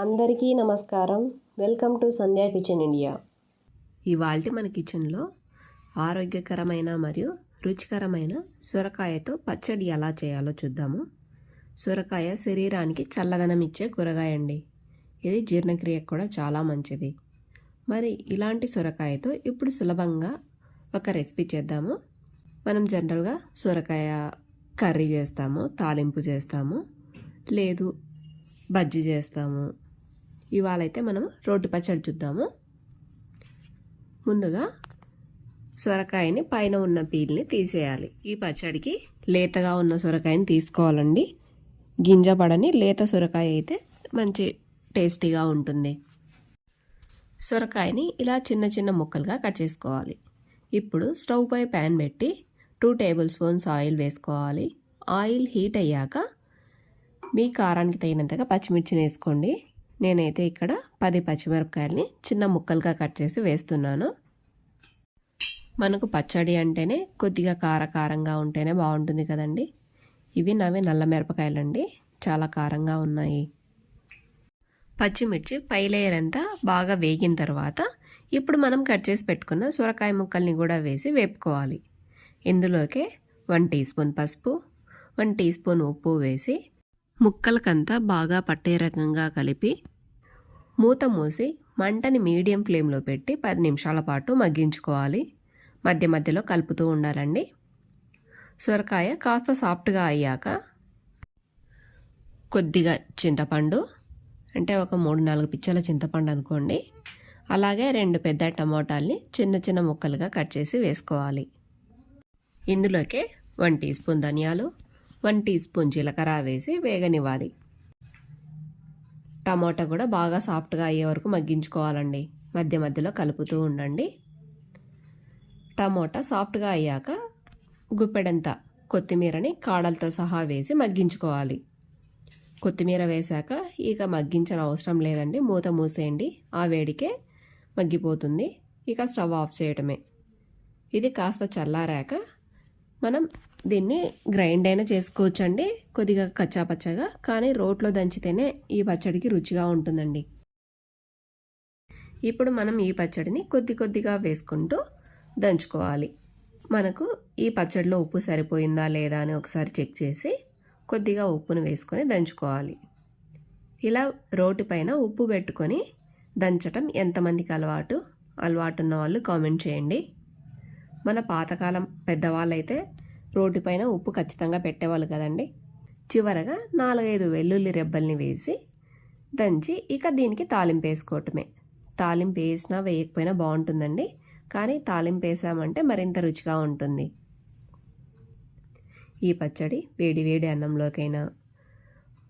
అందరికీ నమస్కారం. Welcome to Sandhya kitchen India. ఇవాల్టి మన కిచెన్లో ఆరోగ్యకరమైన మరియు రుచికరమైన సొరకాయతో పచ్చడి ఎలా చేయాలో చూద్దాము. సొరకాయ శరీరానికి చల్లదనం ఇచ్చే కూరగాయ అండి. ఇది జీర్ణక్రియకు కూడా చాలా మంచిది. మరి ఇలాంటి సొరకాయతో ఇప్పుడు సులభంగా ఒక రెసిపీ చేద్దాము. మనం జనరల్గా సొరకాయ కర్రీ చేస్తాము, తాలింపు చేస్తాము, లేదు బజ్జీ చేస్తాము. ఇవాళ అయితే మనం రోటి పచ్చడి చూద్దాము. ముందుగా సొరకాయని పైన ఉన్న పీల్ని తీసేయాలి. ఈ పచ్చడికి లేతగా ఉన్న సొరకాయని తీసుకోవాలండి. గింజ పడని లేత సొరకాయ అయితే మంచి టేస్టీగా ఉంటుంది. సొరకాయని ఇలా చిన్న చిన్న ముక్కలుగా కట్ చేసుకోవాలి. ఇప్పుడు స్టవ్ పై ప్యాన్ పెట్టి 2 టేబుల్ స్పూన్స్ ఆయిల్ వేసుకోవాలి. ఆయిల్ హీట్ అయ్యాక మీ కారానికి తగినంతగా పచ్చిమిర్చిని వేసుకోండి. నేనైతే ఇక్కడ 10 పచ్చిమిరపకాయలని చిన్న ముక్కలుగా కట్ చేసి వేస్తున్నాను. మనకు పచ్చడి అంటేనే కొద్దిగా కారంగా ఉంటేనే బాగుంటుంది కదండి. ఇవి నవి నల్ల మిరపకాయలండి, చాలా కారంగా ఉన్నాయి. పచ్చిమిర్చి పై లేయర్ అంతా బాగా వేగిన తర్వాత ఇప్పుడు మనం కట్ చేసి పెట్టుకున్న సొరకాయ ముక్కల్ని కూడా వేసి వేపుకోవాలి. ఇందులోకే 1 టీ స్పూన్ పసుపు, 1 టీ స్పూన్ ఉప్పు వేసి ముక్కలకంతా బాగా పట్టే రకంగా కలిపి మూత మూసి మంటని మీడియం ఫ్లేమ్లో పెట్టి 10 నిమిషాల పాటు మగ్గించుకోవాలి. మధ్య మధ్యలో కలుపుతూ ఉండాలండి. సొరకాయ కాస్త సాఫ్ట్గా అయ్యాక కొద్దిగా చింతపండు, అంటే ఒక 3-4 పిచ్చల చింతపండు అనుకోండి, అలాగే 2 పెద్ద టమోటాల్ని చిన్న చిన్న ముక్కలుగా కట్ చేసి వేసుకోవాలి. ఇందులోకే 1 టీ స్పూన్ ధనియాలు, 1 టీ స్పూన్ జీలకర్ర వేసి వేగనివ్వాలి. టమాటా కూడా బాగా సాఫ్ట్గా అయ్యే వరకు మగ్గించుకోవాలండి. మధ్య మధ్యలో కలుపుతూ ఉండండి. టమాటా సాఫ్ట్గా అయ్యాక గుప్పెడంత కొత్తిమీరని కాడలతో సహా వేసి మగ్గించుకోవాలి. కొత్తిమీర వేశాక ఇక మగ్గించిన అవసరం లేదండి, మూత మూసేయండి. ఆ వేడికే మగ్గిపోతుంది. ఇక స్టవ్ ఆఫ్ చేయటమే. ఇది కాస్త చల్లారాక మనం దీన్ని గ్రైండ్ అయినా చేసుకోవచ్చండి, కొద్దిగా కచ్చాపచ్చగా. కానీ రోట్లో దంచితేనే ఈ పచ్చడికి రుచిగా ఉంటుందండి. ఇప్పుడు మనం ఈ పచ్చడిని కొద్దిగా వేసుకుంటూ దంచుకోవాలి. మనకు ఈ పచ్చడిలో ఉప్పు సరిపోయిందా లేదా అని ఒకసారి చెక్ చేసి కొద్దిగా ఉప్పును వేసుకొని దంచుకోవాలి. ఇలా రోటి పైన ఉప్పు పెట్టుకొని దంచటం ఎంతమందికి అలవాటు ఉన్న వాళ్ళు కామెంట్ చేయండి. మన పాతకాలం పెద్దవాళ్ళైతే రోటి పైన ఉప్పు ఖచ్చితంగా పెట్టేవాళ్ళు కదండి. చివరగా 4-5 వెల్లుల్లి రెబ్బల్ని వేసి దంచి ఇక దీనికి తాలింపు వేసుకోవటమే. తాలింపు వేసినా వేయకపోయినా బాగుంటుందండి, కానీ తాలింపు వేసామంటే మరింత రుచిగా ఉంటుంది. ఈ పచ్చడి వేడి వేడి అన్నంలోకైనా,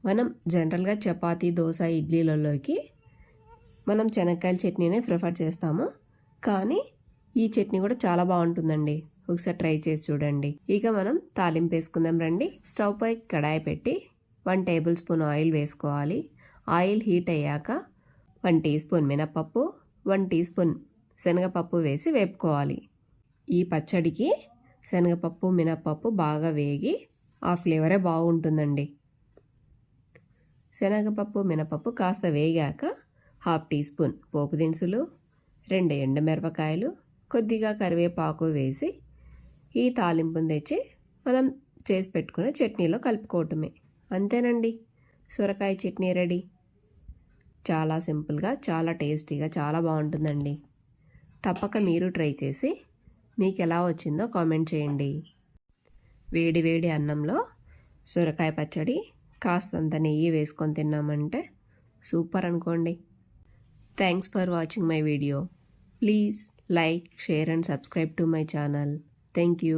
మనం జనరల్గా చపాతీ, దోశ, ఇడ్లీలలోకి మనం శనక్కాయల చట్నీనే ప్రిఫర్ చేస్తాము. కానీ ఈ చట్నీ కూడా చాలా బాగుంటుందండి. ఒకసారి ట్రై చేసి చూడండి. ఇక మనం తాలింపు వేసుకుందాం రండి. స్టవ్ పై కడాయి పెట్టి 1 టేబుల్ స్పూన్ ఆయిల్ వేసుకోవాలి. ఆయిల్ హీట్ అయ్యాక 1 టీ స్పూన్ మినపప్పు, 1 టీ స్పూన్ శనగపప్పు వేసి వేపుకోవాలి. ఈ పచ్చడికి శనగపప్పు, మినపప్పు బాగా వేగి ఆ ఫ్లేవరే బాగుంటుందండి. శనగపప్పు, మినపప్పు కాస్త వేగాక 1/2 టీ స్పూన్ పోపు దినుసులు, 2 ఎండుమిరపకాయలు, కొద్దిగా కరివేపాకు వేసి ఈ తాలింపును తెచ్చి మనం చేసి పెట్టుకున్న చట్నీలో కలుపుకోవటమే. అంతేనండి, సొరకాయ చట్నీ రెడీ. చాలా సింపుల్గా, చాలా టేస్టీగా, చాలా బాగుంటుందండి. తప్పక మీరు ట్రై చేసి మీకు ఎలా వచ్చిందో కామెంట్ చేయండి. వేడి వేడి అన్నంలో సొరకాయ పచ్చడి కాస్తంత నెయ్యి వేసుకొని తిన్నామంటే సూపర్ అనుకోండి. Thanks for watching my video. Please like, share and subscribe to my channel. Thank you.